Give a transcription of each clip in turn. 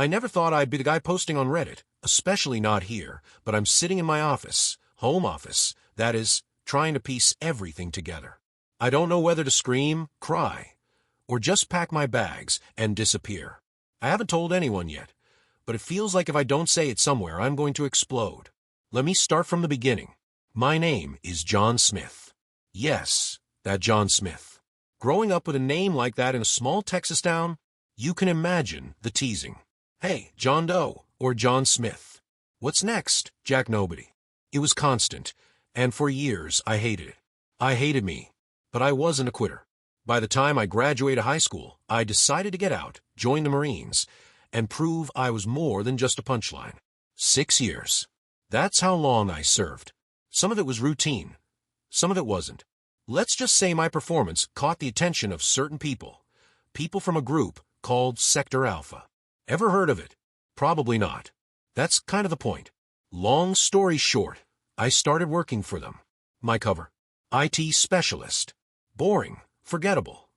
I never thought I'd be the guy posting on Reddit, especially not here, but I'm sitting in my office, home office, that is, trying to piece everything together. I don't know whether to scream, cry, or just pack my bags and disappear. I haven't told anyone yet, but it feels like if I don't say it somewhere, I'm going to explode. Let me start from the beginning. My name is John Smith. Yes, that John Smith. Growing up with a name like that in a small Texas town, you can imagine the teasing. Hey, John Doe, or John Smith. What's next, Jack Nobody? It was constant, and for years I hated it. I hated me, but I wasn't a quitter. By the time I graduated high school, I decided to get out, join the Marines, and prove I was more than just a punchline. 6 years. That's how long I served. Some of it was routine. Some of it wasn't. Let's just say my performance caught the attention of certain people. People from a group called Sector Alpha. Ever heard of it? Probably not. That's kind of the point. Long story short, I started working for them. My cover. IT specialist. Boring. Forgettable.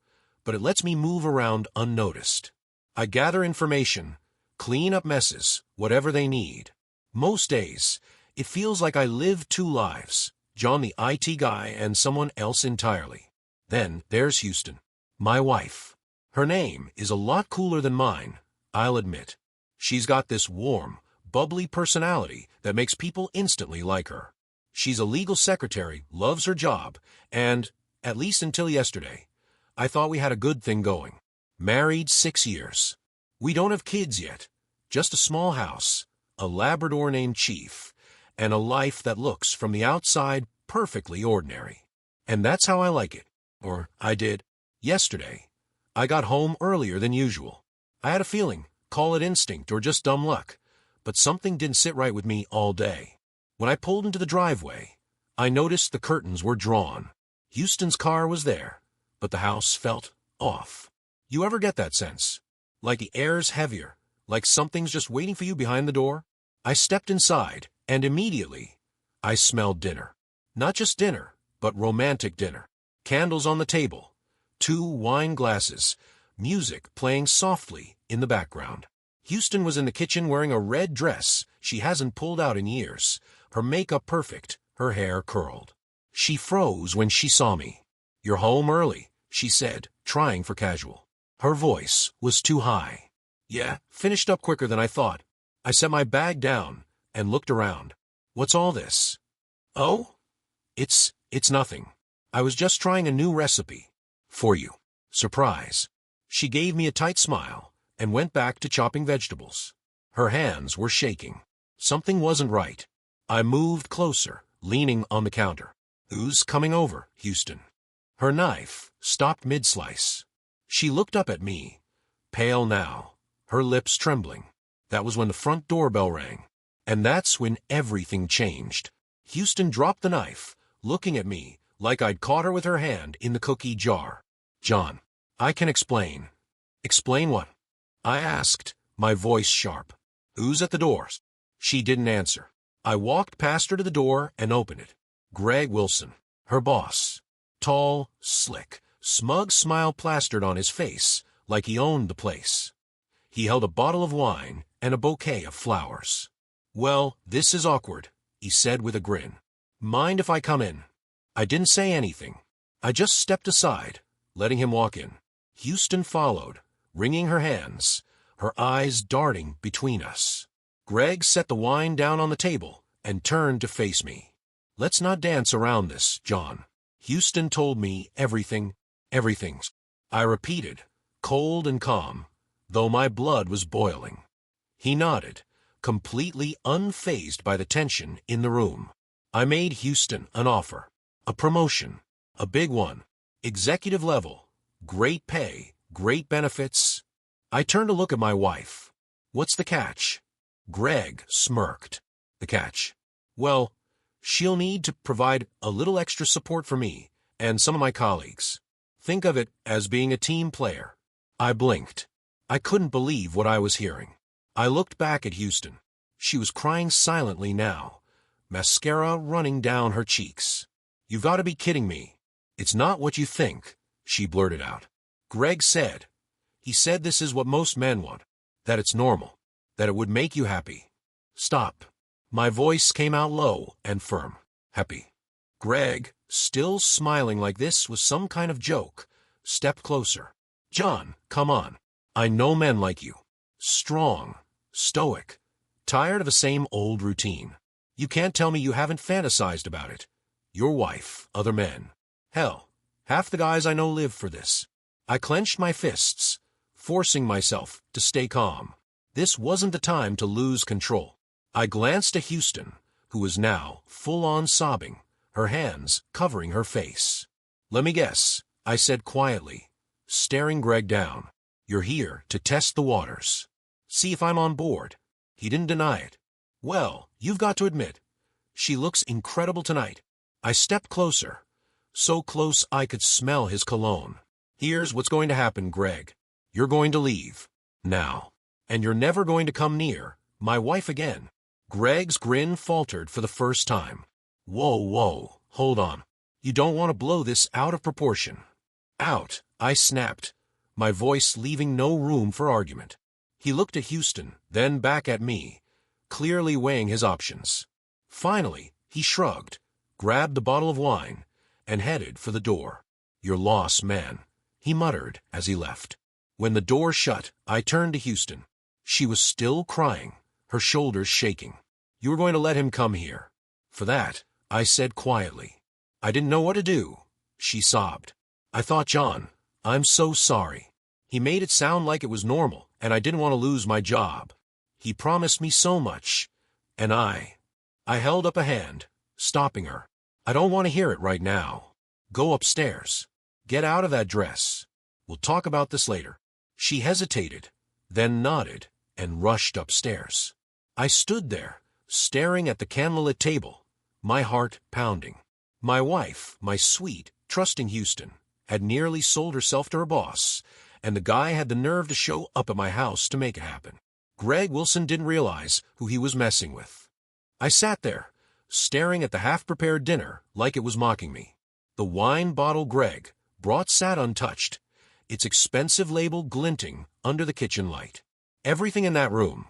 But it lets me move around unnoticed. I gather information, clean up messes, whatever they need. Most days, it feels like I live two lives, John the IT guy and someone else entirely. Then there's Houston, my wife. Her name is a lot cooler than mine, I'll admit. She's got this warm, bubbly personality that makes people instantly like her. She's a legal secretary, loves her job, and, at least until yesterday, I thought we had a good thing going. Married 6 years. We don't have kids yet, just a small house, a Labrador named Chief, and a life that looks from the outside perfectly ordinary. And that's how I like it. Or I did. Yesterday, I got home earlier than usual. I had a feeling, call it instinct or just dumb luck, but something didn't sit right with me all day. When I pulled into the driveway, I noticed the curtains were drawn. Houston's car was there, but the house felt off. You ever get that sense? Like the air's heavier, like something's just waiting for you behind the door? I stepped inside, and immediately, I smelled dinner. Not just dinner, but romantic dinner. Candles on the table, 2 wine glasses, music playing softly in the background. Houston was in the kitchen wearing a red dress she hasn't pulled out in years, her makeup perfect, her hair curled. She froze when she saw me. "You're home early," she said, trying for casual. Her voice was too high. Yeah, finished up quicker than I thought. I set my bag down and looked around. What's all this? Oh? It's nothing. I was just trying a new recipe. For you. Surprise. She gave me a tight smile and went back to chopping vegetables. Her hands were shaking. Something wasn't right. I moved closer, leaning on the counter. "Who's coming over, Houston?" Her knife stopped mid-slice. She looked up at me, pale now, her lips trembling. That was when the front doorbell rang. And that's when everything changed. Houston dropped the knife, looking at me like I'd caught her with her hand in the cookie jar. "John, I can explain." "Explain what?" I asked, my voice sharp. "Who's at the doors?" She didn't answer. I walked past her to the door and opened it. Greg Wilson, her boss. Tall, slick, smug smile plastered on his face, like he owned the place. He held a bottle of wine and a bouquet of flowers. "Well, this is awkward," he said with a grin. "Mind if I come in?" I didn't say anything. I just stepped aside, letting him walk in. Houston followed, wringing her hands, her eyes darting between us. Greg set the wine down on the table and turned to face me. "Let's not dance around this, John. Houston told me everything. I repeated, cold and calm, though my blood was boiling. He nodded, completely unfazed by the tension in the room. I made Houston an offer. A promotion. A big one. Executive level. Great pay. Great benefits. I turned to look at my wife. "What's the catch?" Greg smirked. "The catch? Well, she'll need to provide a little extra support for me and some of my colleagues. Think of it as being a team player." I blinked. I couldn't believe what I was hearing. I looked back at Houston. She was crying silently now, mascara running down her cheeks. "You've got to be kidding me. It's not what you think," she blurted out. "Greg said. He said this is what most men want, that it's normal." That it would make you happy. Stop. My voice came out low and firm. Happy. Greg, still smiling like this was some kind of joke, stepped closer. John, come on. I know men like you. Strong. Stoic. Tired of the same old routine. You can't tell me you haven't fantasized about it. Your wife, other men. Hell, half the guys I know live for this. I clenched my fists, forcing myself to stay calm. This wasn't the time to lose control. I glanced at Houston, who was now full-on sobbing, her hands covering her face. Let me guess, I said quietly, staring Greg down. You're here to test the waters. See if I'm on board. He didn't deny it. Well, you've got to admit, she looks incredible tonight. I stepped closer, so close I could smell his cologne. Here's what's going to happen, Greg. You're going to leave. Now. And you're never going to come near my wife again. Greg's grin faltered for the first time. Whoa, hold on. You don't want to blow this out of proportion. Out, I snapped, my voice leaving no room for argument. He looked at Houston, then back at me, clearly weighing his options. Finally, he shrugged, grabbed the bottle of wine, and headed for the door. You're lost, man, he muttered as he left. When the door shut, I turned to Houston. She was still crying, her shoulders shaking. You were going to let him come here. For that, I said quietly. I didn't know what to do, she sobbed. I thought, John, I'm so sorry. He made it sound like it was normal, and I didn't want to lose my job. He promised me so much, and I held up a hand, stopping her. I don't want to hear it right now. Go upstairs. Get out of that dress. We'll talk about this later. She hesitated, then nodded, and rushed upstairs. I stood there, staring at the candlelit table, my heart pounding. My wife, my sweet, trusting Houston, had nearly sold herself to her boss, and the guy had the nerve to show up at my house to make it happen. Greg Wilson didn't realize who he was messing with. I sat there, staring at the half-prepared dinner like it was mocking me. The wine bottle Greg brought sat untouched, its expensive label glinting under the kitchen light. Everything in that room,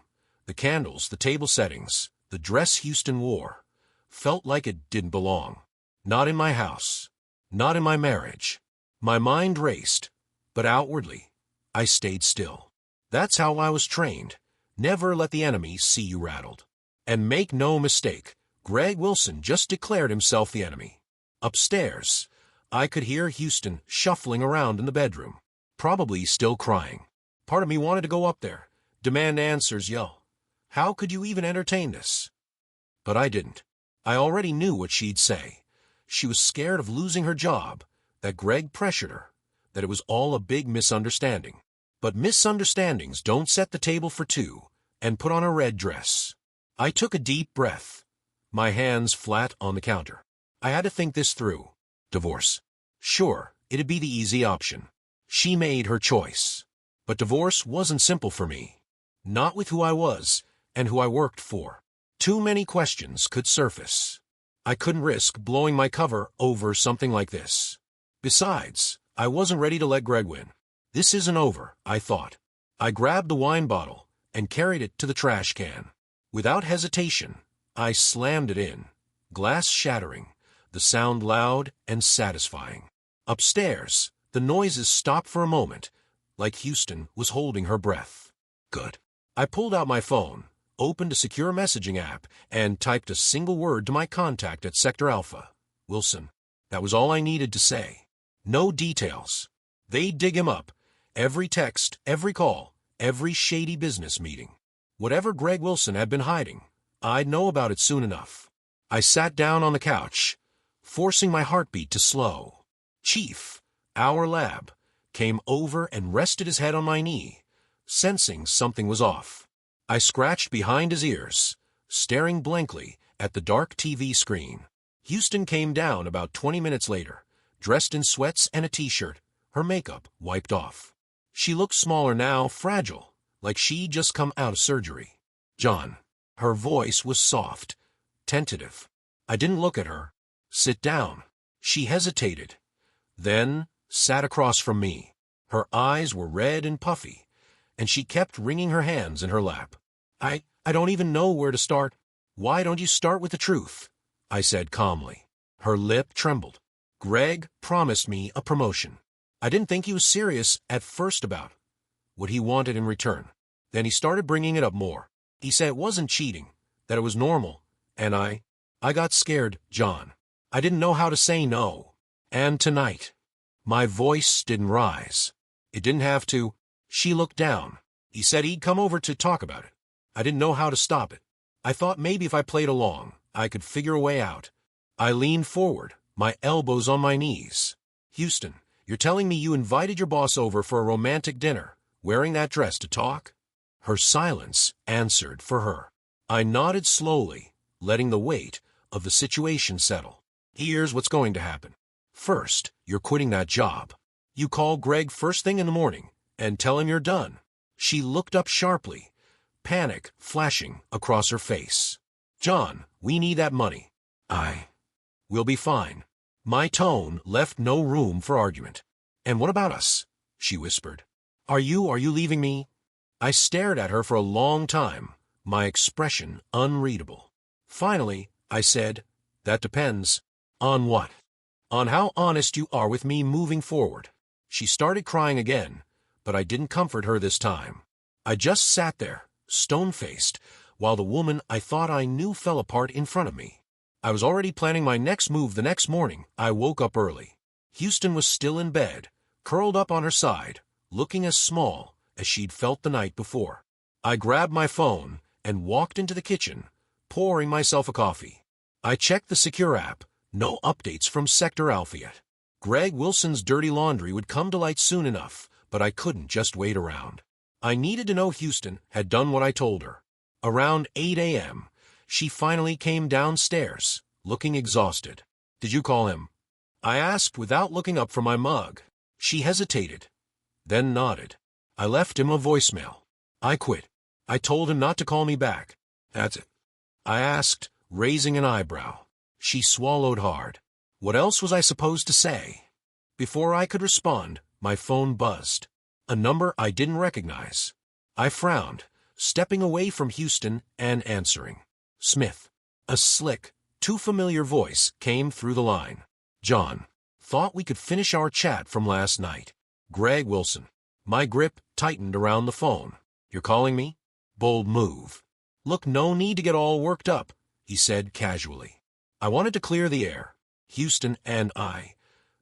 the candles, the table settings, the dress Houston wore, felt like it didn't belong. Not in my house, not in my marriage. My mind raced, but outwardly, I stayed still. That's how I was trained. Never let the enemy see you rattled. And make no mistake, Greg Wilson just declared himself the enemy. Upstairs, I could hear Houston shuffling around in the bedroom, probably still crying. Part of me wanted to go up there, demand answers, yell, "How could you even entertain this?" But I didn't. I already knew what she'd say. She was scared of losing her job, that Greg pressured her, that it was all a big misunderstanding. But misunderstandings don't set the table for two and put on a red dress. I took a deep breath, my hands flat on the counter. I had to think this through. Divorce. Sure, it'd be the easy option. She made her choice. But divorce wasn't simple for me. Not with who I was and who I worked for. Too many questions could surface. I couldn't risk blowing my cover over something like this. Besides, I wasn't ready to let Greg win. This isn't over, I thought. I grabbed the wine bottle and carried it to the trash can. Without hesitation, I slammed it in, glass shattering, the sound loud and satisfying. Upstairs, the noises stopped for a moment, like Houston was holding her breath. Good. I pulled out my phone, opened a secure messaging app, and typed a single word to my contact at Sector Alpha. Wilson. That was all I needed to say. No details. They'd dig him up. Every text, every call, every shady business meeting. Whatever Greg Wilson had been hiding, I'd know about it soon enough. I sat down on the couch, forcing my heartbeat to slow. Chief, our lab, came over and rested his head on my knee, sensing something was off. I scratched behind his ears, staring blankly at the dark TV screen. Houston came down about 20 minutes later, dressed in sweats and a t-shirt, her makeup wiped off. She looked smaller now, fragile, like she'd just come out of surgery. John. Her voice was soft, tentative. I didn't look at her. Sit down. She hesitated, then sat across from me. Her eyes were red and puffy, and she kept wringing her hands in her lap. I don't even know where to start. Why don't you start with the truth? I said calmly. Her lip trembled. Greg promised me a promotion. I didn't think he was serious at first about what he wanted in return. Then he started bringing it up more. He said it wasn't cheating, that it was normal, and I got scared, John. I didn't know how to say no. And tonight, my voice didn't rise. It didn't have to. She looked down. He said he'd come over to talk about it. I didn't know how to stop it. I thought maybe if I played along, I could figure a way out. I leaned forward, my elbows on my knees. Houston, you're telling me you invited your boss over for a romantic dinner, wearing that dress to talk? Her silence answered for her. I nodded slowly, letting the weight of the situation settle. Here's what's going to happen. First, you're quitting that job. You call Greg first thing in the morning and tell him you're done. She looked up sharply, panic flashing across her face. John, we need that money. We'll be fine. My tone left no room for argument. And what about us? She whispered. Are you leaving me? I stared at her for a long time, my expression unreadable. Finally, I said, that depends. On what? On how honest you are with me moving forward. She started crying again, but I didn't comfort her this time. I just sat there, stone-faced, while the woman I thought I knew fell apart in front of me. I was already planning my next move the next morning. I woke up early. Houston was still in bed, curled up on her side, looking as small as she'd felt the night before. I grabbed my phone and walked into the kitchen, pouring myself a coffee. I checked the secure app. No updates from Sector Alpha yet. Greg Wilson's dirty laundry would come to light soon enough, but I couldn't just wait around. I needed to know Houston had done what I told her. Around 8 a.m., she finally came downstairs, looking exhausted. Did you call him? I asked without looking up from my mug. She hesitated, then nodded. I left him a voicemail. I quit. I told him not to call me back. That's it. I asked, raising an eyebrow. She swallowed hard. What else was I supposed to say? Before I could respond, my phone buzzed. A number I didn't recognize. I frowned, stepping away from Houston and answering. Smith. A slick, too familiar voice came through the line. John. Thought we could finish our chat from last night. Greg Wilson. My grip tightened around the phone. You're calling me? Bold move. Look, no need to get all worked up, he said casually. I wanted to clear the air. Houston and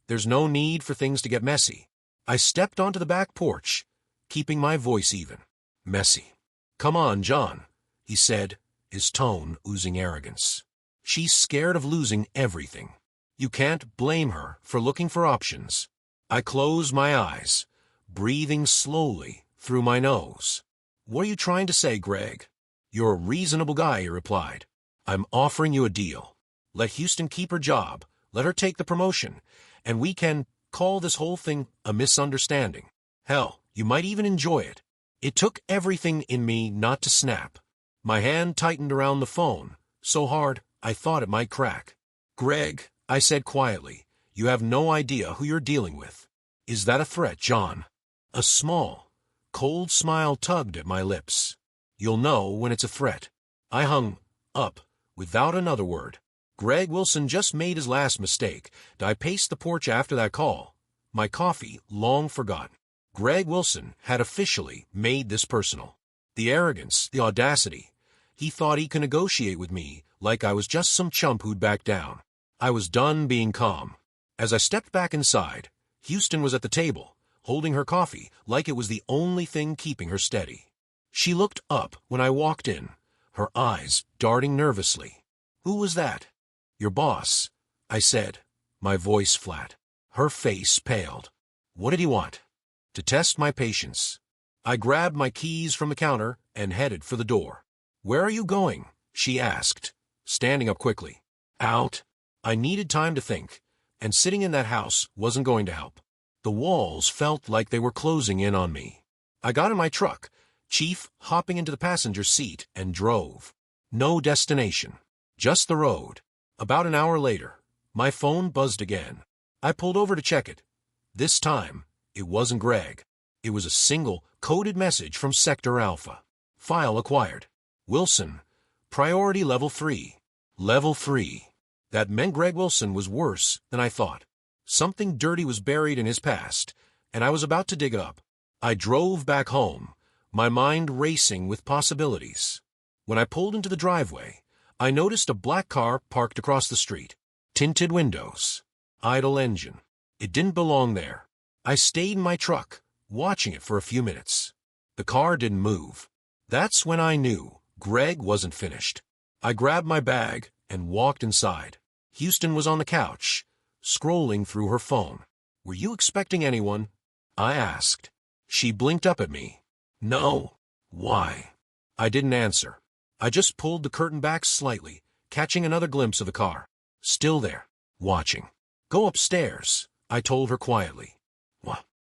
there's no need for things to get messy. I stepped onto the back porch, keeping my voice even. Messy. Come on, John, he said, his tone oozing arrogance. She's scared of losing everything. You can't blame her for looking for options. I closed my eyes, breathing slowly through my nose. What are you trying to say, Greg? You're a reasonable guy, he replied. I'm offering you a deal. Let Houston keep her job, let her take the promotion, and we can call this whole thing a misunderstanding. Hell, you might even enjoy it. It took everything in me not to snap. My hand tightened around the phone, so hard I thought it might crack. Greg, I said quietly, you have no idea who you're dealing with. Is that a threat, John? A small, cold smile tugged at my lips. You'll know when it's a threat. I hung up without another word. Greg Wilson just made his last mistake. I paced the porch after that call, my coffee long forgotten. Greg Wilson had officially made this personal. The arrogance, the audacity. He thought he could negotiate with me like I was just some chump who'd back down. I was done being calm. As I stepped back inside, Houston was at the table, holding her coffee like it was the only thing keeping her steady. She looked up when I walked in, her eyes darting nervously. Who was that? Your boss, I said, my voice flat. Her face paled. What did he want? To test my patience. I grabbed my keys from the counter and headed for the door. Where are you going? She asked, standing up quickly. Out. I needed time to think, and sitting in that house wasn't going to help. The walls felt like they were closing in on me. I got in my truck, Chief hopping into the passenger seat, and drove. No destination, just the road. About an hour later, my phone buzzed again. I pulled over to check it. This time, it wasn't Greg. It was a single, coded message from Sector Alpha. File acquired. Wilson, priority level 3. Level 3. That meant Greg Wilson was worse than I thought. Something dirty was buried in his past, and I was about to dig it up. I drove back home, my mind racing with possibilities. When I pulled into the driveway, I noticed a black car parked across the street. Tinted windows. Idle engine. It didn't belong there. I stayed in my truck, watching it for a few minutes. The car didn't move. That's when I knew Greg wasn't finished. I grabbed my bag and walked inside. Houston was on the couch, scrolling through her phone. "Were you expecting anyone?" I asked. She blinked up at me. "No." "Why?" I didn't answer. I just pulled the curtain back slightly, catching another glimpse of the car. Still there, watching. "Go upstairs," I told her quietly.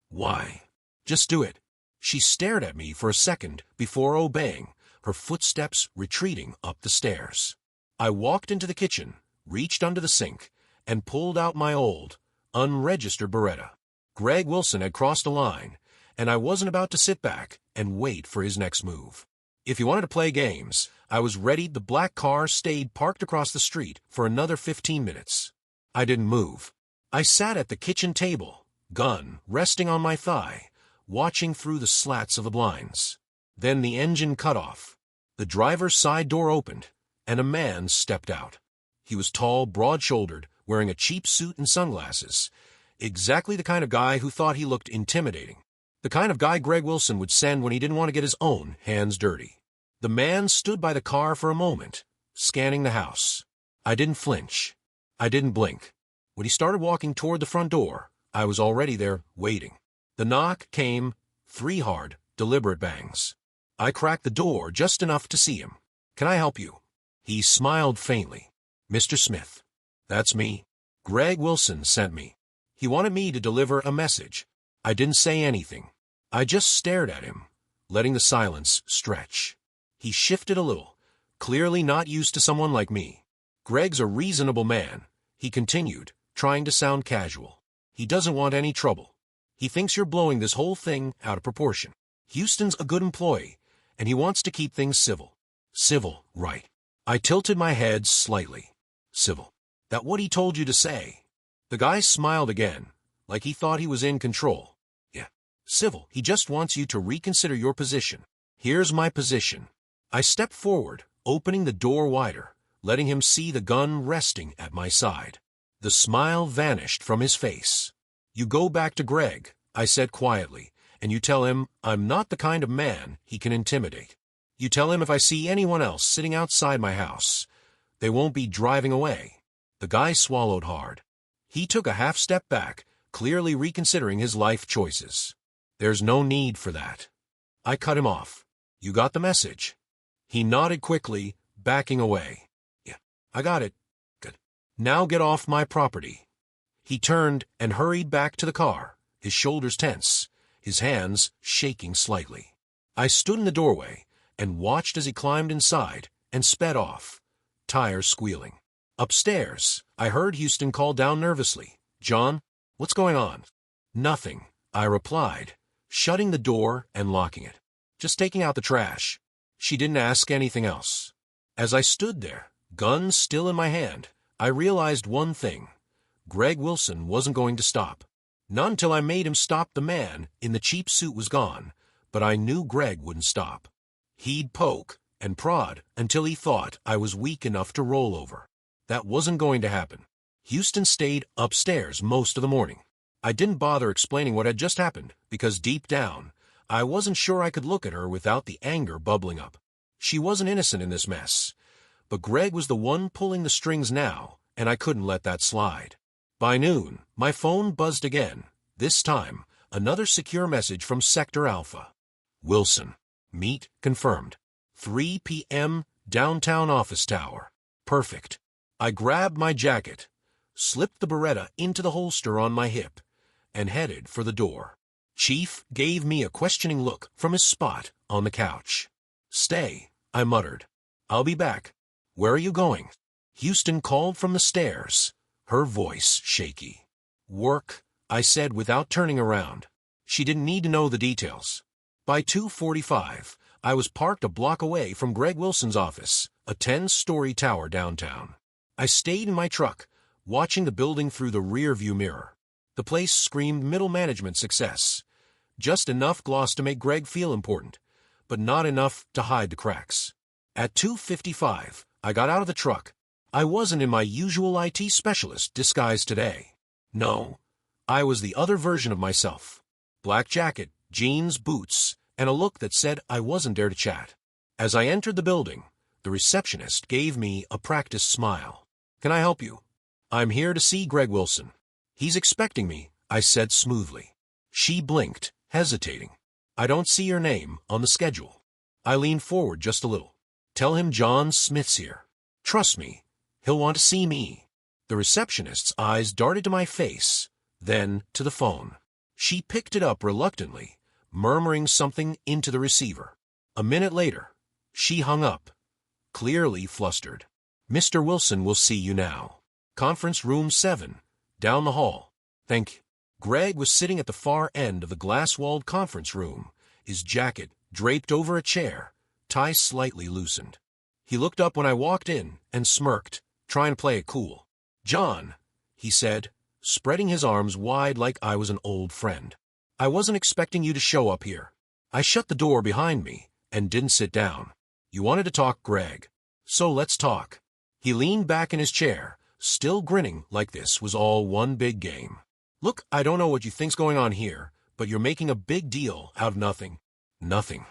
Why?" "Just do it." She stared at me for a second before obeying, her footsteps retreating up the stairs. I walked into the kitchen, reached under the sink, and pulled out my old, unregistered Beretta. Greg Wilson had crossed a line, and I wasn't about to sit back and wait for his next move. If he wanted to play games, I was ready. The black car stayed parked across the street for another 15 minutes. I didn't move. I sat at the kitchen table, gun resting on my thigh, watching through the slats of the blinds. Then the engine cut off. The driver's side door opened, and a man stepped out. He was tall, broad-shouldered, wearing a cheap suit and sunglasses. Exactly the kind of guy who thought he looked intimidating. The kind of guy Greg Wilson would send when he didn't want to get his own hands dirty. The man stood by the car for a moment, scanning the house. I didn't flinch. I didn't blink. When he started walking toward the front door, I was already there, waiting. The knock came, 3 hard, deliberate bangs. I cracked the door just enough to see him. "Can I help you?" He smiled faintly. "Mr. Smith." "That's me. Greg Wilson sent me. He wanted me to deliver a message." I didn't say anything. I just stared at him, letting the silence stretch. He shifted a little, clearly not used to someone like me. "Greg's a reasonable man," he continued, trying to sound casual. "He doesn't want any trouble. He thinks you're blowing this whole thing out of proportion. Houston's a good employee, and he wants to keep things civil." "Civil, right." I tilted my head slightly. "Civil. That what he told you to say?" The guy smiled again, like he thought he was in control. "Yeah. Civil. He just wants you to reconsider your position." "Here's my position." I stepped forward, opening the door wider, letting him see the gun resting at my side. The smile vanished from his face. "You go back to Greg," I said quietly, "and you tell him I'm not the kind of man he can intimidate. You tell him if I see anyone else sitting outside my house, they won't be driving away." The guy swallowed hard. He took a half step back, clearly reconsidering his life choices. "There's no need for that." I cut him off. "You got the message?" He nodded quickly, backing away. "Yeah, I got it." "Good. Now get off my property." He turned and hurried back to the car, his shoulders tense, his hands shaking slightly. I stood in the doorway and watched as he climbed inside and sped off, tires squealing. Upstairs, I heard Houston call down nervously, "John, what's going on?" "Nothing," I replied, shutting the door and locking it. "Just taking out the trash." She didn't ask anything else. As I stood there, gun still in my hand, I realized one thing. Greg Wilson wasn't going to stop. Not until I made him stop. The man in the cheap suit was gone, but I knew Greg wouldn't stop. He'd poke and prod until he thought I was weak enough to roll over. That wasn't going to happen. Houston stayed upstairs most of the morning. I didn't bother explaining what had just happened, because deep down, I wasn't sure I could look at her without the anger bubbling up. She wasn't innocent in this mess, but Greg was the one pulling the strings now, and I couldn't let that slide. By noon, my phone buzzed again. This time, another secure message from Sector Alpha. "Wilson. Meet confirmed. 3 p.m. downtown office tower." Perfect. I grabbed my jacket, slipped the Beretta into the holster on my hip, and headed for the door. Chief gave me a questioning look from his spot on the couch. "Stay," I muttered. "I'll be back." "Where are you going?" Houston called from the stairs, her voice shaky. "Work," I said without turning around. She didn't need to know the details. By 2:45, I was parked a block away from Greg Wilson's office, a 10-story tower downtown. I stayed in my truck, watching the building through the rear-view mirror. The place screamed middle management success. Just enough gloss to make Greg feel important, but not enough to hide the cracks. At 2:55, I got out of the truck. I wasn't in my usual IT specialist disguise today. No, I was the other version of myself. Black jacket, jeans, boots, and a look that said I wasn't there to chat. As I entered the building, the receptionist gave me a practiced smile. "Can I help you?" "I'm here to see Greg Wilson." "He's expecting me," I said smoothly. She blinked, hesitating. "I don't see your name on the schedule." I leaned forward just a little. "Tell him John Smith's here. Trust me, he'll want to see me." The receptionist's eyes darted to my face, then to the phone. She picked it up reluctantly, murmuring something into the receiver. A minute later, she hung up, clearly flustered. "Mr. Wilson will see you now. Conference room 7, down the hall." "Thank you." Greg was sitting at the far end of the glass-walled conference room, his jacket draped over a chair, tie slightly loosened. He looked up when I walked in and smirked, trying to play it cool. "John," he said, spreading his arms wide like I was an old friend. "I wasn't expecting you to show up here." I shut the door behind me and didn't sit down. "You wanted to talk, Greg. So let's talk." He leaned back in his chair, still grinning like this was all one big game. "Look, I don't know what you think's going on here, but you're making a big deal out of nothing." "Nothing,"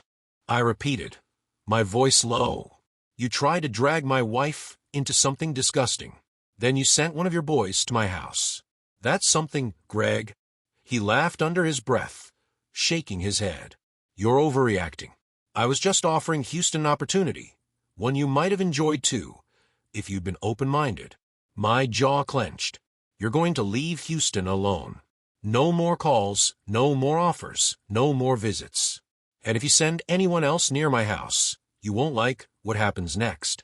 I repeated, my voice low. "You tried to drag my wife into something disgusting. Then you sent one of your boys to my house. That's something, Greg." He laughed under his breath, shaking his head. "You're overreacting. I was just offering Houston an opportunity, one you might have enjoyed too, if you'd been open-minded." My jaw clenched. "You're going to leave Houston alone. No more calls, no more offers, no more visits. And if you send anyone else near my house, you won't like what happens next."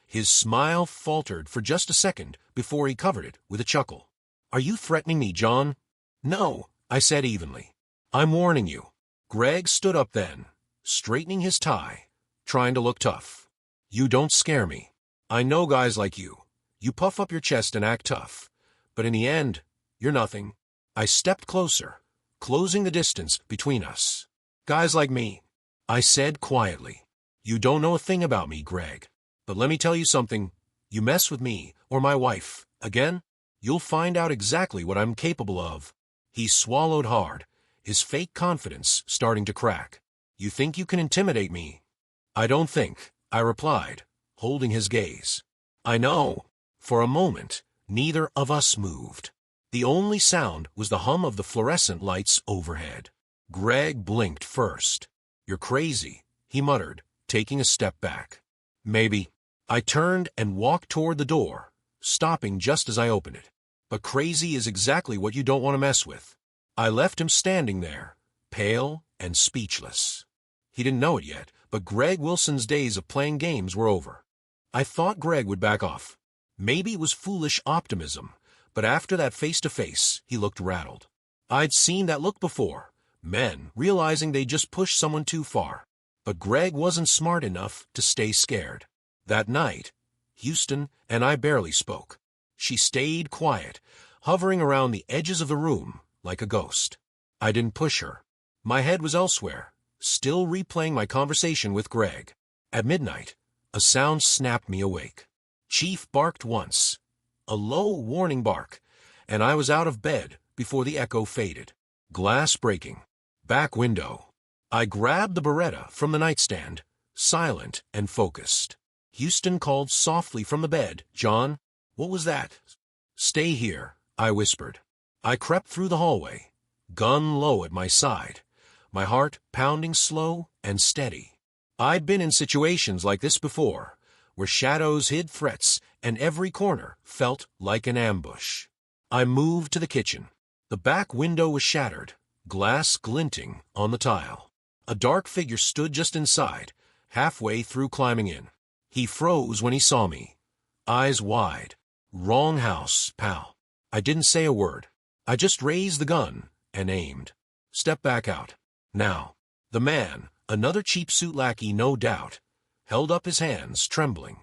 His smile faltered for just a second before he covered it with a chuckle. "Are you threatening me, John?" "No," I said evenly. "I'm warning you." Greg stood up then, straightening his tie, trying to look tough. "You don't scare me. I know guys like you. You puff up your chest and act tough. But in the end, you're nothing." I stepped closer, closing the distance between us. "Guys like me," I said quietly. "You don't know a thing about me, Greg. But let me tell you something. You mess with me, or my wife, again, you'll find out exactly what I'm capable of." He swallowed hard, his fake confidence starting to crack. "You think you can intimidate me?" "I don't think," I replied, holding his gaze. "I know." For a moment, neither of us moved. The only sound was the hum of the fluorescent lights overhead. Greg blinked first. "You're crazy," he muttered, taking a step back. "Maybe." I turned and walked toward the door, stopping just as I opened it. "But crazy is exactly what you don't want to mess with." I left him standing there, pale and speechless. He didn't know it yet, but Greg Wilson's days of playing games were over. I thought Greg would back off. Maybe it was foolish optimism, but after that face-to-face, he looked rattled. I'd seen that look before, men realizing they just pushed someone too far. But Greg wasn't smart enough to stay scared. That night, Houston and I barely spoke. She stayed quiet, hovering around the edges of the room like a ghost. I didn't push her. My head was elsewhere, still replaying my conversation with Greg. At midnight, a sound snapped me awake. Chief barked once, a low warning bark, and I was out of bed before the echo faded. Glass breaking. Back window. I grabbed the Beretta from the nightstand, silent and focused. Houston called softly from the bed. "John?" "What was that?" "Stay here," I whispered. I crept through the hallway, gun low at my side, my heart pounding slow and steady. I'd been in situations like this before, where shadows hid threats and every corner felt like an ambush. I moved to the kitchen. The back window was shattered, glass glinting on the tile. A dark figure stood just inside, halfway through climbing in. He froze when he saw me, eyes wide. "Wrong house, pal." I didn't say a word. I just raised the gun and aimed. "Step back out. Now." The man, Another cheap suit lackey, no doubt, held up his hands, trembling.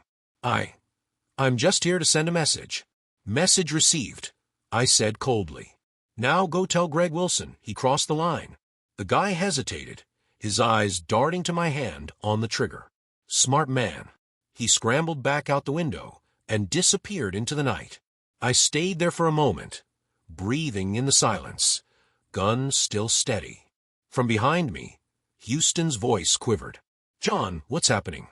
I'm just here to send a message. Message received, I said coldly. Now go tell Greg Wilson he crossed the line. The guy hesitated, his eyes darting to my hand on the trigger. Smart man. He scrambled back out the window and disappeared into the night. I stayed there for a moment, breathing in the silence, gun still steady. From behind me, Houston's voice quivered. John, what's happening?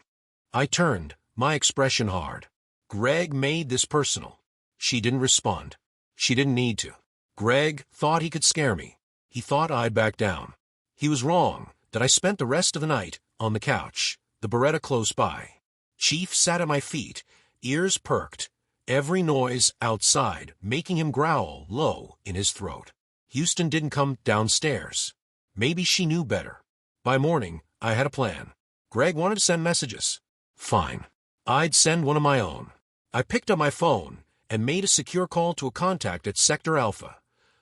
I turned, my expression hard. Greg made this personal. She didn't respond. She didn't need to. Greg thought he could scare me. He thought I'd back down. He was wrong that I spent the rest of the night on the couch, the Beretta close by. Chief sat at my feet, ears perked, every noise outside making him growl low in his throat. Houston didn't come downstairs. Maybe she knew better. By morning, I had a plan. Greg wanted to send messages. Fine. I'd send one of my own. I picked up my phone and made a secure call to a contact at Sector Alpha,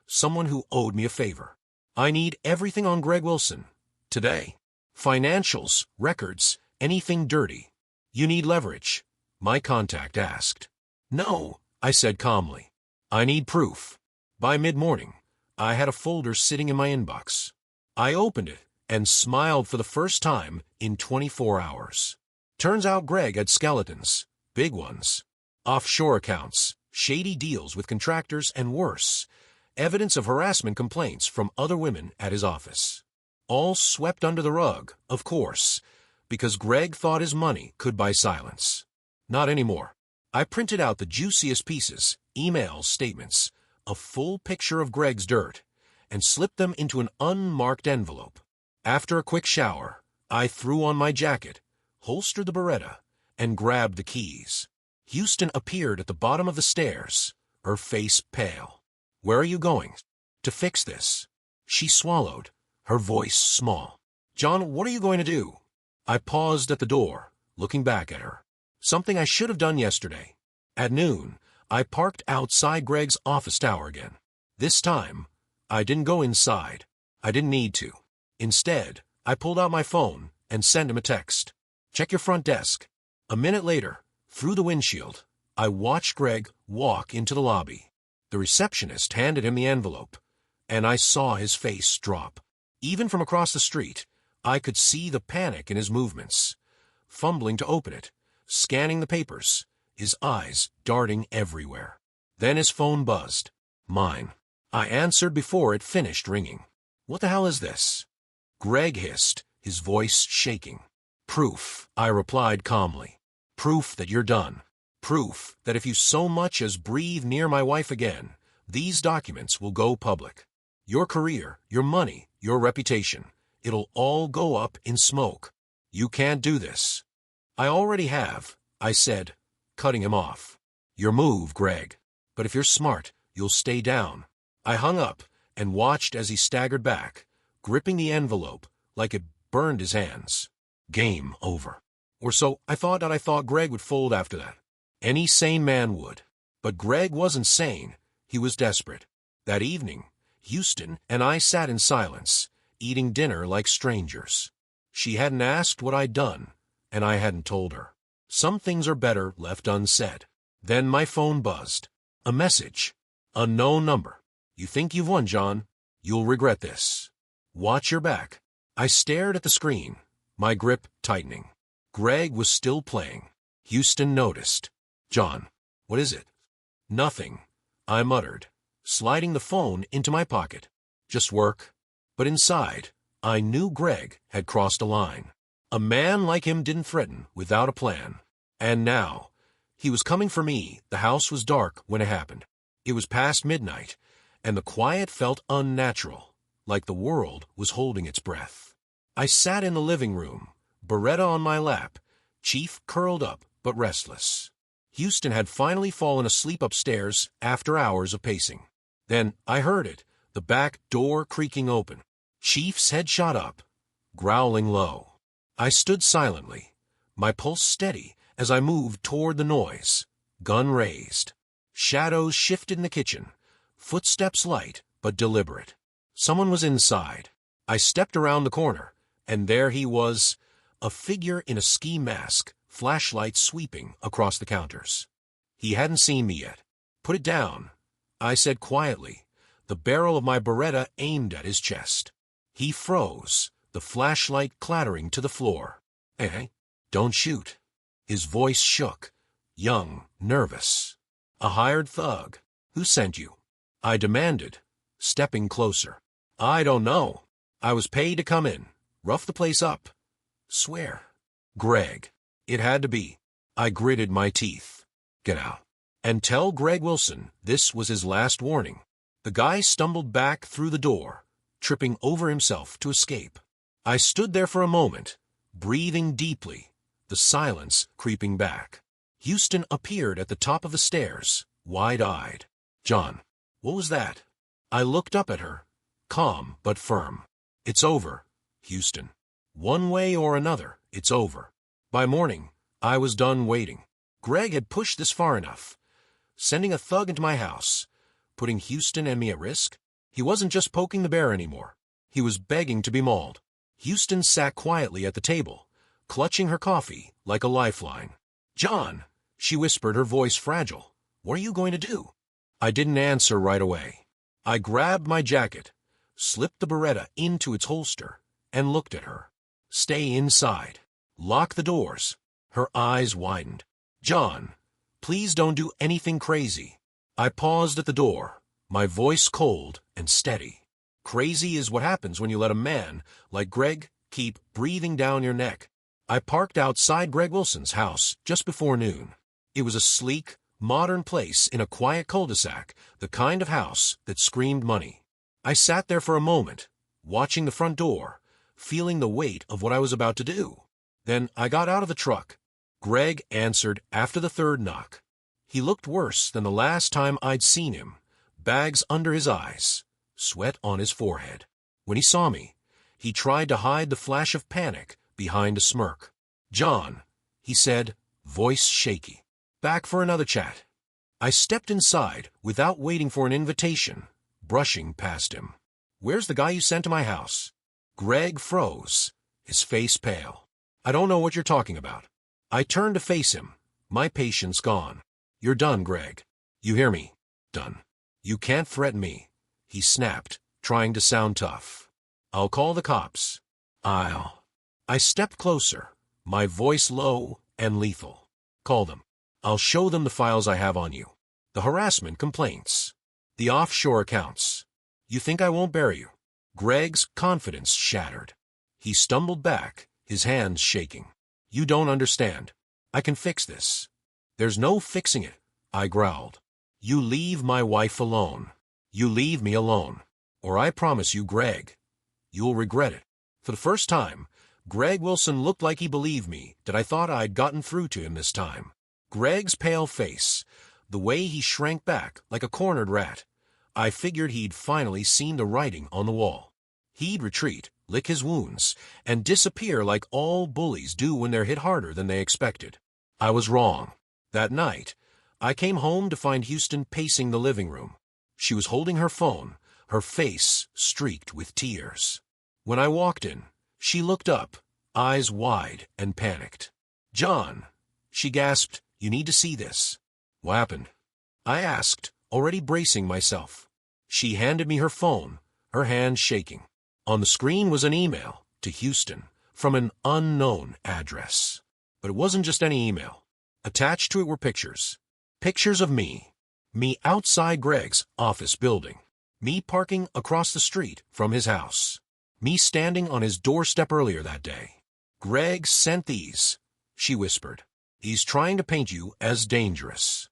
someone who owed me a favor. I need everything on Greg Wilson, today. Financials, records, anything dirty. You need leverage, my contact asked. No, I said calmly. I need proof. By mid-morning, I had a folder sitting in my inbox. I opened it and smiled for the first time in 24 hours. Turns out Greg had skeletons, big ones, offshore accounts, shady deals with contractors, and worse, evidence of harassment complaints from other women at his office. All swept under the rug, of course, because Greg thought his money could buy silence. Not anymore. I printed out the juiciest pieces, emails, statements, a full picture of Greg's dirt, and slipped them into an unmarked envelope. After a quick shower, I threw on my jacket, holstered the Beretta, and grabbed the keys. Houston appeared at the bottom of the stairs, her face pale. Where are you going? To fix this. She swallowed, her voice small. John, what are you going to do? I paused at the door, looking back at her. Something I should have done yesterday. At noon, I parked outside Greg's office tower again. This time, I didn't go inside. I didn't need to. Instead, I pulled out my phone and sent him a text. Check your front desk. A minute later, through the windshield, I watched Greg walk into the lobby. The receptionist handed him the envelope, and I saw his face drop. Even from across the street, I could see the panic in his movements. Fumbling to open it, scanning the papers, his eyes darting everywhere. Then his phone buzzed. Mine. I answered before it finished ringing. What the hell is this? Greg hissed, his voice shaking. Proof, I replied calmly. Proof that you're done. Proof that if you so much as breathe near my wife again, these documents will go public. Your career, your money, your reputation, it'll all go up in smoke. You can't do this. I already have, I said, cutting him off. Your move, Greg. But if you're smart, you'll stay down. I hung up and watched as he staggered back, gripping the envelope like it burned his hands. Game over. Or so I thought Greg would fold after that. Any sane man would. But Greg wasn't sane. He was desperate. That evening, Houston and I sat in silence, eating dinner like strangers. She hadn't asked what I'd done, and I hadn't told her. Some things are better left unsaid. Then my phone buzzed. A message. Unknown number. You think you've won, John. You'll regret this. Watch your back. I stared at the screen, my grip tightening. Greg was still playing. Houston noticed. John, what is it? Nothing, I muttered, sliding the phone into my pocket. Just work. But inside, I knew Greg had crossed a line. A man like him didn't threaten without a plan. And now, he was coming for me. The house was dark when it happened. It was past midnight, and the quiet felt unnatural, like the world was holding its breath. I sat in the living room, Beretta on my lap, Chief curled up but restless. Houston had finally fallen asleep upstairs after hours of pacing. Then I heard it, the back door creaking open. Chief's head shot up, growling low. I stood silently, my pulse steady as I moved toward the noise, gun raised. Shadows shifted in the kitchen, footsteps light but deliberate. Someone was inside. I stepped around the corner And there he was, a figure in a ski mask, flashlight sweeping across the counters. He hadn't seen me yet. "Put it down," I said quietly, the barrel of my Beretta aimed at his chest. He froze, the flashlight clattering to the floor. "Hey, don't shoot." His voice shook, young, nervous. "A hired thug. Who sent you?" I demanded, stepping closer. "I don't know. I was paid to come in, rough the place up. Swear." "Greg. It had to be." I gritted my teeth. "Get out. And tell Greg Wilson this was his last warning." The guy stumbled back through the door, tripping over himself to escape. I stood there for a moment, breathing deeply, the silence creeping back. Houston appeared at the top of the stairs, wide-eyed. "John, what was that?" I looked up at her, calm but firm. "It's over, Houston. One way or another, it's over." By morning, I was done waiting. Greg had pushed this far enough, sending a thug into my house, putting Houston and me at risk. He wasn't just poking the bear anymore. He was begging to be mauled. Houston sat quietly at the table, clutching her coffee like a lifeline. "John," she whispered, her voice fragile, "what are you going to do?" I didn't answer right away. I grabbed my jacket, slipped the Beretta into its holster, and looked at her. "Stay inside. Lock the doors." Her eyes widened. "John, please don't do anything crazy." I paused at the door, my voice cold and steady. Crazy is what happens when you let a man like Greg keep breathing down your neck. I parked outside Greg Wilson's house just before noon. It was a sleek, modern place in a quiet cul-de-sac, the kind of house that screamed money. I sat there for a moment, watching the front door, feeling the weight of what I was about to do. Then I got out of the truck. Greg answered after the third knock. He looked worse than the last time I'd seen him, bags under his eyes, sweat on his forehead. When he saw me, he tried to hide the flash of panic behind a smirk. "John," he said, voice shaky. "Back for another chat." I stepped inside without waiting for an invitation, brushing past him. "Where's the guy you sent to my house?" Greg froze, his face pale. "I don't know what you're talking about." I turned to face him, my patience gone. "You're done, Greg. You hear me? Done. You can't threaten me," he snapped, trying to sound tough. "I'll call the cops." I stepped closer, my voice low and lethal. "Call them. I'll show them the files I have on you. The harassment complaints. The offshore accounts. You think I won't bury you?" Greg's confidence shattered. He stumbled back, his hands shaking. "You don't understand. I can fix this." "There's no fixing it," I growled. "You leave my wife alone. You leave me alone. Or I promise you, Greg, you'll regret it." For the first time, Greg Wilson looked like he believed me, that I thought I'd gotten through to him this time. Greg's pale face, the way he shrank back like a cornered rat, I figured he'd finally seen the writing on the wall. He'd retreat, lick his wounds, and disappear like all bullies do when they're hit harder than they expected. I was wrong. That night, I came home to find Houston pacing the living room. She was holding her phone, her face streaked with tears. When I walked in, she looked up, eyes wide and panicked. "John," she gasped, "you need to see this." "What happened?" I asked, already bracing myself. She handed me her phone, her hand shaking. On the screen was an email to Houston from an unknown address. But it wasn't just any email. Attached to it were pictures. Pictures of me. Me outside Greg's office building. Me parking across the street from his house. Me standing on his doorstep earlier that day. "Greg sent these," she whispered. "He's trying to paint you as dangerous.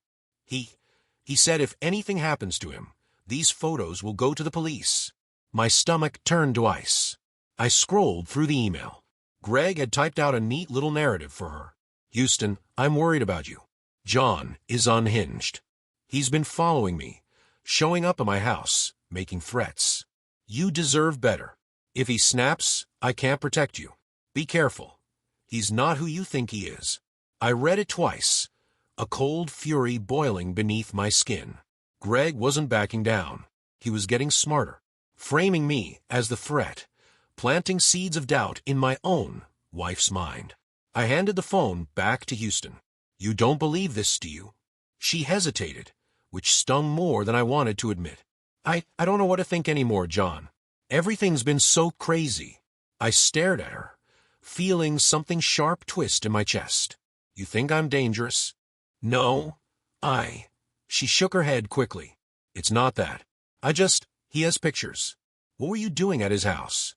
He said if anything happens to him, these photos will go to the police." My stomach turned to ice. I scrolled through the email. Greg had typed out a neat little narrative for her. "Houston, I'm worried about you. John is unhinged. He's been following me, showing up at my house, making threats. You deserve better. If he snaps, I can't protect you. Be careful. He's not who you think he is." I read it twice, a cold fury boiling beneath my skin. Greg wasn't backing down. He was getting smarter, framing me as the threat, planting seeds of doubt in my own wife's mind. I handed the phone back to Houston. "You don't believe this, do you?" She hesitated, which stung more than I wanted to admit. I don't know what to think anymore, John. Everything's been so crazy." I stared at her, feeling something sharp twist in my chest. "You think I'm dangerous?" "No, She shook her head quickly. "It's not that. He has pictures." "What were you doing at his house?"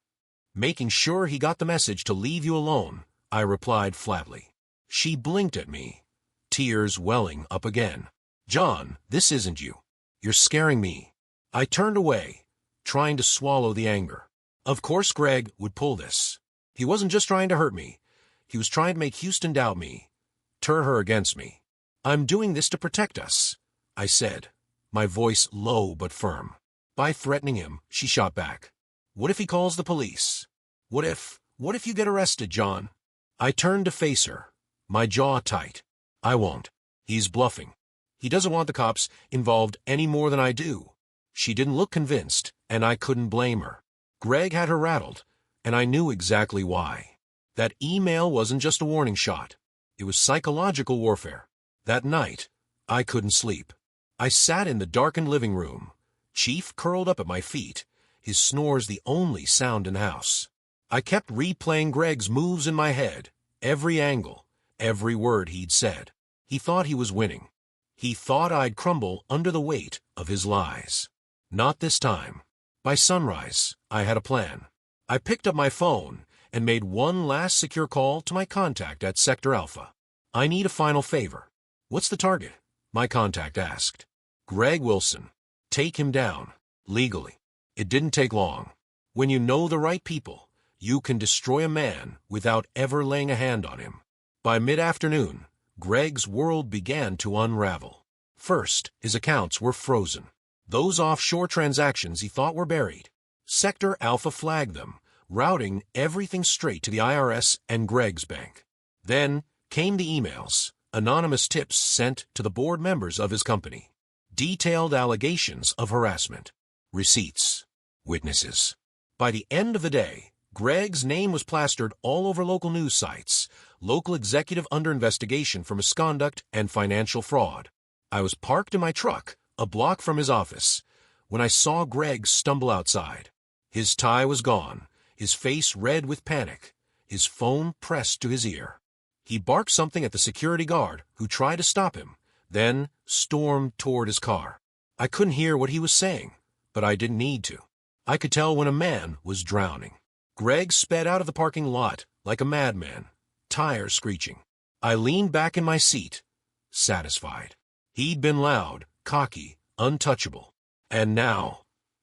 "Making sure he got the message to leave you alone," I replied flatly. She blinked at me, tears welling up again. "John, this isn't you. You're scaring me." I turned away, trying to swallow the anger. Of course Greg would pull this. He wasn't just trying to hurt me. He was trying to make Houston doubt me, turn her against me. "I'm doing this to protect us," I said, my voice low but firm. By threatening him, she shot back. "What if he calls the police? What if you get arrested, John?" I turned to face her, my jaw tight. "I won't. He's bluffing. He doesn't want the cops involved any more than I do." She didn't look convinced, and I couldn't blame her. Greg had her rattled, and I knew exactly why. That email wasn't just a warning shot. It was psychological warfare. That night, I couldn't sleep. I sat in the darkened living room, Chief curled up at my feet, his snores the only sound in the house. I kept replaying Greg's moves in my head, every angle, every word he'd said. He thought he was winning. He thought I'd crumble under the weight of his lies. Not this time. By sunrise, I had a plan. I picked up my phone and made one last secure call to my contact at Sector Alpha. "I need a final favor." "What's the target?" my contact asked. "Greg Wilson. Take him down, legally." It didn't take long. When you know the right people, you can destroy a man without ever laying a hand on him. By mid-afternoon, Greg's world began to unravel. First, his accounts were frozen. Those offshore transactions he thought were buried. Sector Alpha flagged them, routing everything straight to the IRS and Greg's bank. Then came the emails, anonymous tips sent to the board members of his company. Detailed allegations of harassment. Receipts. Witnesses. By the end of the day, Greg's name was plastered all over local news sites, local executive under investigation for misconduct and financial fraud. I was parked in my truck, a block from his office, when I saw Greg stumble outside. His tie was gone, his face red with panic, his phone pressed to his ear. He barked something at the security guard, who tried to stop him, then stormed toward his car. I couldn't hear what he was saying, but I didn't need to. I could tell when a man was drowning. Greg sped out of the parking lot like a madman, tires screeching. I leaned back in my seat, satisfied. He'd been loud, cocky, untouchable. And now,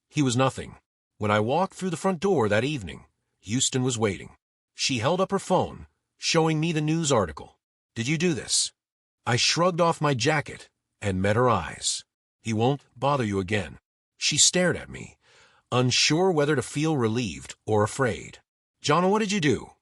he was nothing. When I walked through the front door that evening, Houston was waiting. She held up her phone, showing me the news article. "Did you do this?" I shrugged off my jacket and met her eyes. "He won't bother you again." She stared at me, unsure whether to feel relieved or afraid. "John, what did you do?"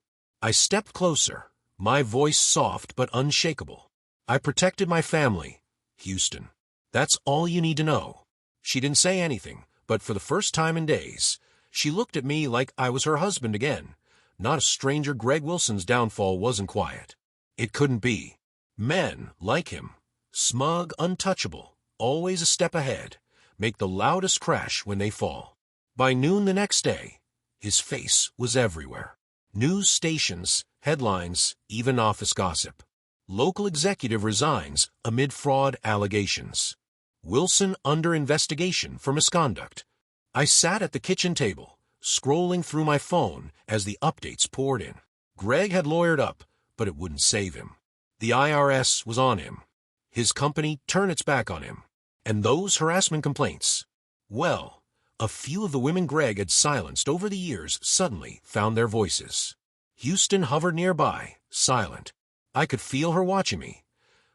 I stepped closer, my voice soft but unshakable. "I protected my family, Houston. That's all you need to know." She didn't say anything, but for the first time in days, she looked at me like I was her husband again. Not a stranger. Greg Wilson's downfall wasn't quiet. It couldn't be. Men like him, smug, untouchable, always a step ahead, make the loudest crash when they fall. By noon the next day, his face was everywhere. News stations, headlines, even office gossip. Local executive resigns amid fraud allegations. Wilson under investigation for misconduct. I sat at the kitchen table, scrolling through my phone as the updates poured in. Greg had lawyered up, but it wouldn't save him. The IRS was on him. His company turned its back on him. And those harassment complaints, well, a few of the women Greg had silenced over the years suddenly found their voices. Houston hovered nearby, silent. I could feel her watching me,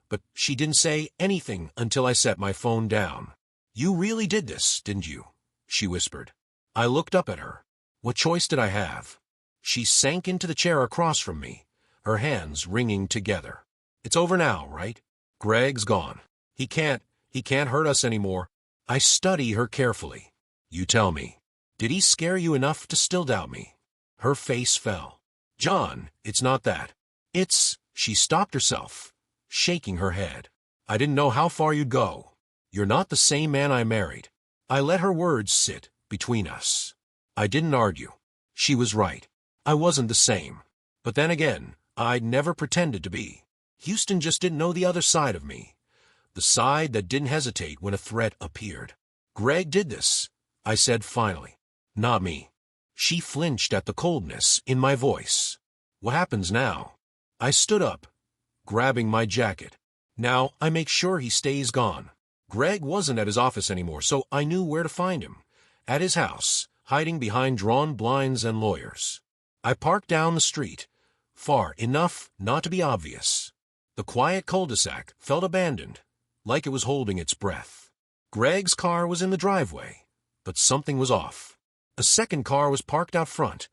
but she didn't say anything until I set my phone down. "You really did this, didn't you?" she whispered. I looked up at her. What choice did I have? She sank into the chair across from me, her hands wringing together. "It's over now, right? Greg's gone. He can't hurt us anymore." I study her carefully. "You tell me, did he scare you enough to still doubt me?" Her face fell. John, it's not that. She stopped herself, shaking her head. I didn't know how far you'd go. You're not the same man I married. I let her words sit between us. I didn't argue. She was right. I wasn't the same. But then again, I'd never pretended to be. Houston just didn't know the other side of me. The side that didn't hesitate when a threat appeared. Greg did this, I said finally. Not me. She flinched at the coldness in my voice. What happens now? I stood up, grabbing my jacket. Now I make sure he stays gone. Greg wasn't at his office anymore, so I knew where to find him. At his house, hiding behind drawn blinds and lawyers. I parked down the street, far enough not to be obvious. The quiet cul-de-sac felt abandoned, like it was holding its breath. Greg's car was in the driveway, but something was off. A second car was parked out front,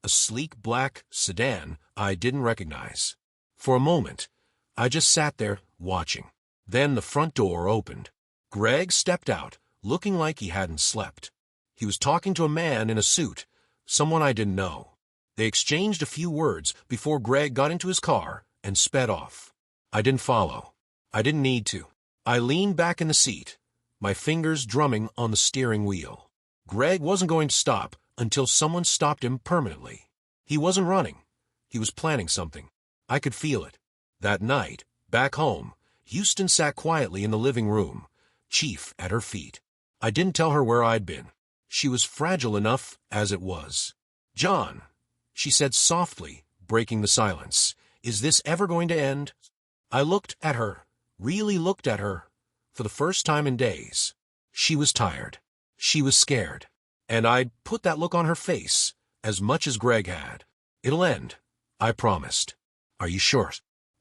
a sleek black sedan I didn't recognize. For a moment, I just sat there, watching. Then the front door opened. Greg stepped out, looking like he hadn't slept. He was talking to a man in a suit, someone I didn't know. They exchanged a few words before Greg got into his car and sped off. I didn't follow. I didn't need to. I leaned back in the seat, my fingers drumming on the steering wheel. Greg wasn't going to stop until someone stopped him permanently. He wasn't running. He was planning something. I could feel it. That night, back home, Houston sat quietly in the living room, Chief at her feet. I didn't tell her where I'd been. She was fragile enough as it was. John, she said softly, breaking the silence, is this ever going to end? I looked at her, really looked at her, for the first time in days. She was tired. She was scared. And I'd put that look on her face, as much as Greg had. It'll end, I promised. Are you sure?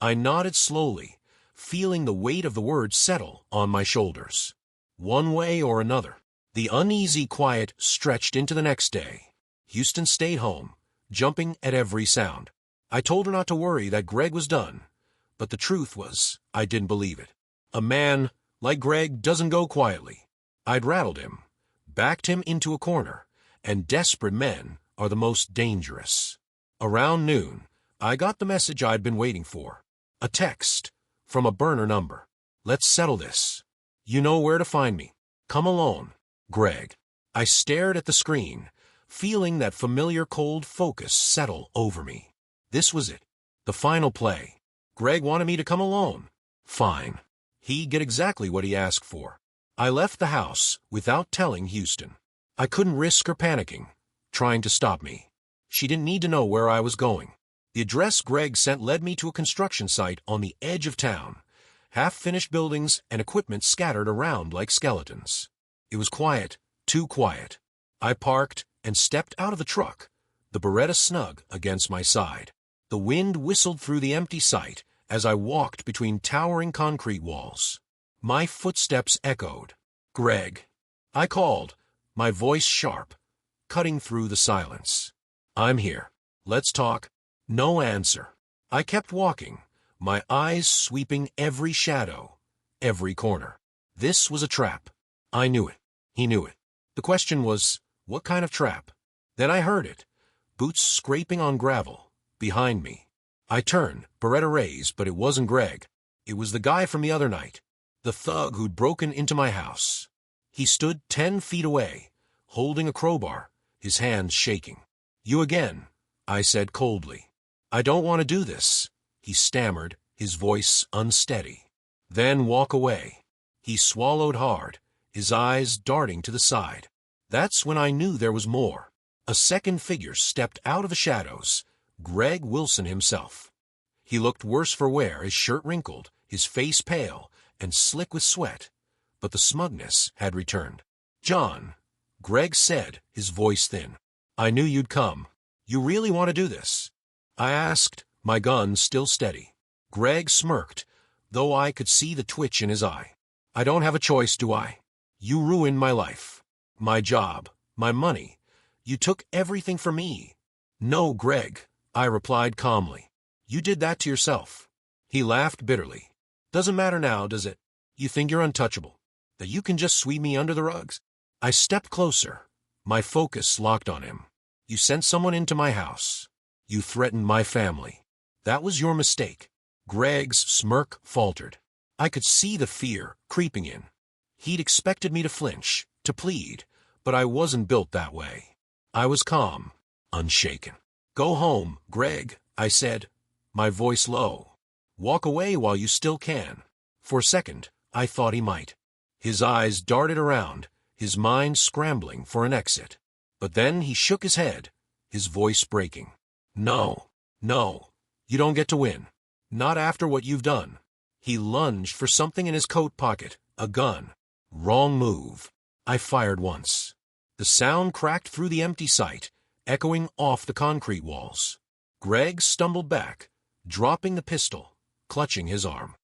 I nodded slowly, feeling the weight of the words settle on my shoulders. One way or another. The uneasy quiet stretched into the next day. Houston stayed home, jumping at every sound. I told her not to worry that Greg was done, but the truth was, I didn't believe it. A man like Greg doesn't go quietly. I'd rattled him, backed him into a corner, and desperate men are the most dangerous. Around noon, I got the message I'd been waiting for. A text from a burner number. Let's settle this. You know where to find me. Come alone, Greg. I stared at the screen, feeling that familiar cold focus settle over me. This was it. The final play. Greg wanted me to come alone. Fine. He'd get exactly what he asked for. I left the house without telling Houston. I couldn't risk her panicking, trying to stop me. She didn't need to know where I was going. The address Greg sent led me to a construction site on the edge of town, half-finished buildings and equipment scattered around like skeletons. It was quiet, too quiet. I parked and stepped out of the truck, the Beretta snug against my side. The wind whistled through the empty site as I walked between towering concrete walls. My footsteps echoed. Greg. I called, my voice sharp, cutting through the silence. I'm here. Let's talk. No answer. I kept walking, my eyes sweeping every shadow, every corner. This was a trap. I knew it. He knew it. The question was, what kind of trap? Then I heard it, boots scraping on gravel, behind me. I turned, Beretta raised, but it wasn't Greg. It was the guy from the other night, the thug who'd broken into my house. He stood 10 feet away, holding a crowbar, his hands shaking. You again, I said coldly. I don't want to do this, he stammered, his voice unsteady. Then walk away. He swallowed hard, his eyes darting to the side. That's when I knew there was more. A second figure stepped out of the shadows, Greg Wilson himself. He looked worse for wear, his shirt wrinkled, his face pale and slick with sweat, but the smugness had returned. John, Greg said, his voice thin. I knew you'd come. You really want to do this? I asked, my gun still steady. Greg smirked, though I could see the twitch in his eye. I don't have a choice, do I? You ruined my life, my job, my money. You took everything from me. No, Greg, I replied calmly. You did that to yourself. He laughed bitterly. Doesn't matter now, does it? You think you're untouchable, that you can just sweep me under the rugs? I stepped closer, my focus locked on him. You sent someone into my house. You threatened my family. That was your mistake. Greg's smirk faltered. I could see the fear creeping in. He'd expected me to flinch, to plead, but I wasn't built that way. I was calm, unshaken. Go home, Greg, I said, my voice low. Walk away while you still can. For a second, I thought he might. His eyes darted around, his mind scrambling for an exit. But then he shook his head, his voice breaking. No, you don't get to win. Not after what you've done. He lunged for something in his coat pocket, a gun. Wrong move. I fired once. The sound cracked through the empty site, echoing off the concrete walls. Greg stumbled back, dropping the pistol, clutching his arm.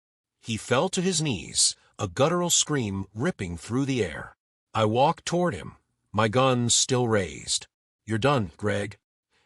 He fell to his knees, a guttural scream ripping through the air. I walked toward him, my gun still raised. You're done, Greg.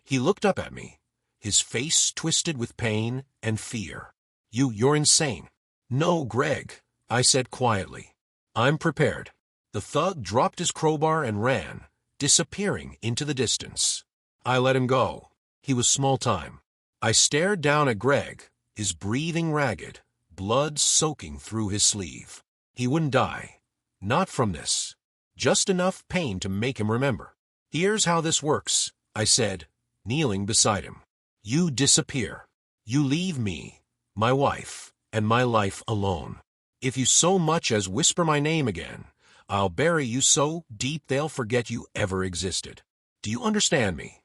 He looked up at me, his face twisted with pain and fear. You're insane. No, Greg, I said quietly. I'm prepared. The thug dropped his crowbar and ran, disappearing into the distance. I let him go. He was small time. I stared down at Greg, his breathing ragged, blood soaking through his sleeve. He wouldn't die. Not from this. Just enough pain to make him remember. Here's how this works, I said, kneeling beside him. You disappear. You leave me, my wife, and my life alone. If you so much as whisper my name again, I'll bury you so deep they'll forget you ever existed. Do you understand me?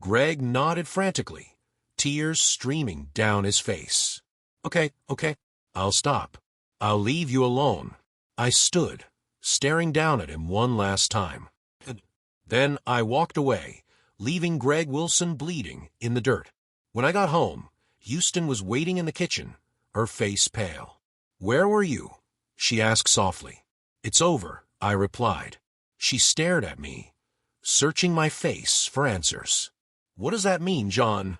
Greg nodded frantically, tears streaming down his face. Okay, I'll stop. I'll leave you alone. I stood, staring down at him one last time. Then I walked away, leaving Greg Wilson bleeding in the dirt. When I got home, Houston was waiting in the kitchen, her face pale. Where were you? She asked softly. It's over, I replied. She stared at me, searching my face for answers. What does that mean, John?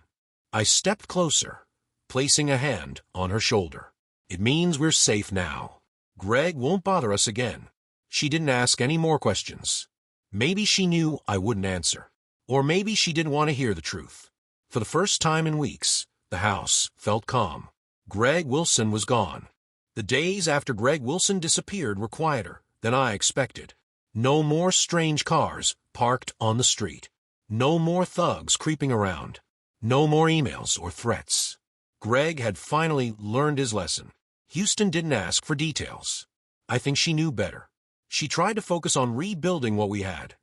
I stepped closer, placing a hand on her shoulder. It means we're safe now. Greg won't bother us again. She didn't ask any more questions. Maybe she knew I wouldn't answer. Or maybe she didn't want to hear the truth. For the first time in weeks, the house felt calm. Greg Wilson was gone. The days after Greg Wilson disappeared were quieter than I expected. No more strange cars parked on the street. No more thugs creeping around. No more emails or threats. Greg had finally learned his lesson. Houston didn't ask for details. I think she knew better. She tried to focus on rebuilding what we had.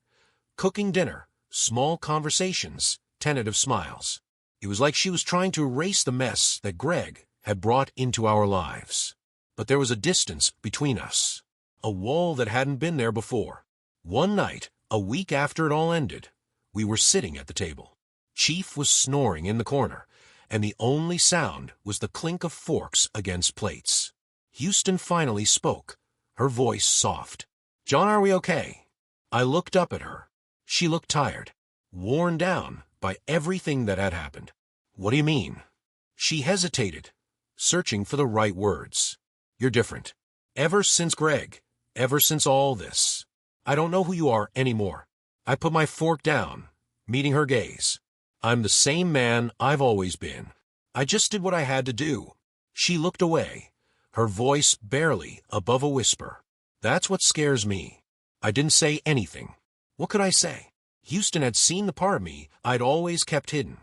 Cooking dinner, small conversations, tentative smiles. It was like she was trying to erase the mess that Greg had brought into our lives. But there was a distance between us. A wall that hadn't been there before. One night, a week after it all ended, we were sitting at the table. Chief was snoring in the corner, and the only sound was the clink of forks against plates. Houston finally spoke, her voice soft. John, are we okay? I looked up at her. She looked tired, worn down by everything that had happened. What do you mean? She hesitated, searching for the right words. You're different. Ever since Greg, ever since all this. I don't know who you are anymore. I put my fork down, meeting her gaze. I'm the same man I've always been. I just did what I had to do. She looked away, her voice barely above a whisper. That's what scares me. I didn't say anything. What could I say? Houston had seen the part of me I'd always kept hidden.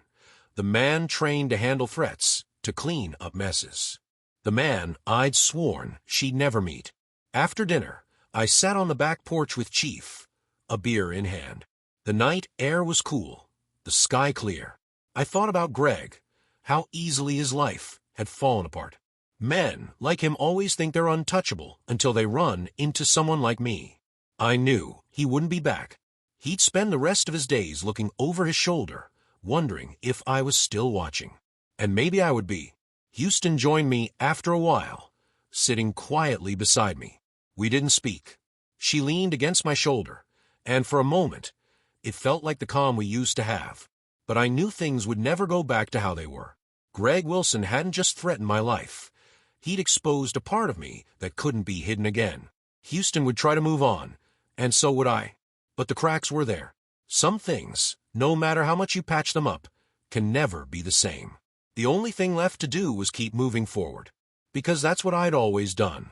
The man trained to handle threats, to clean up messes. The man I'd sworn she'd never meet. After dinner, I sat on the back porch with Chief, a beer in hand. The night air was cool, the sky clear. I thought about Greg, how easily his life had fallen apart. Men like him always think they're untouchable until they run into someone like me. I knew he wouldn't be back. He'd spend the rest of his days looking over his shoulder, wondering if I was still watching. And maybe I would be. Houston joined me after a while, sitting quietly beside me. We didn't speak. She leaned against my shoulder, and for a moment, it felt like the calm we used to have. But I knew things would never go back to how they were. Greg Wilson hadn't just threatened my life. He'd exposed a part of me that couldn't be hidden again. Houston would try to move on, and so would I. But the cracks were there. Some things no matter how much you patch them up, can never be the same. The only thing left to do was keep moving forward. Because that's what I'd always done.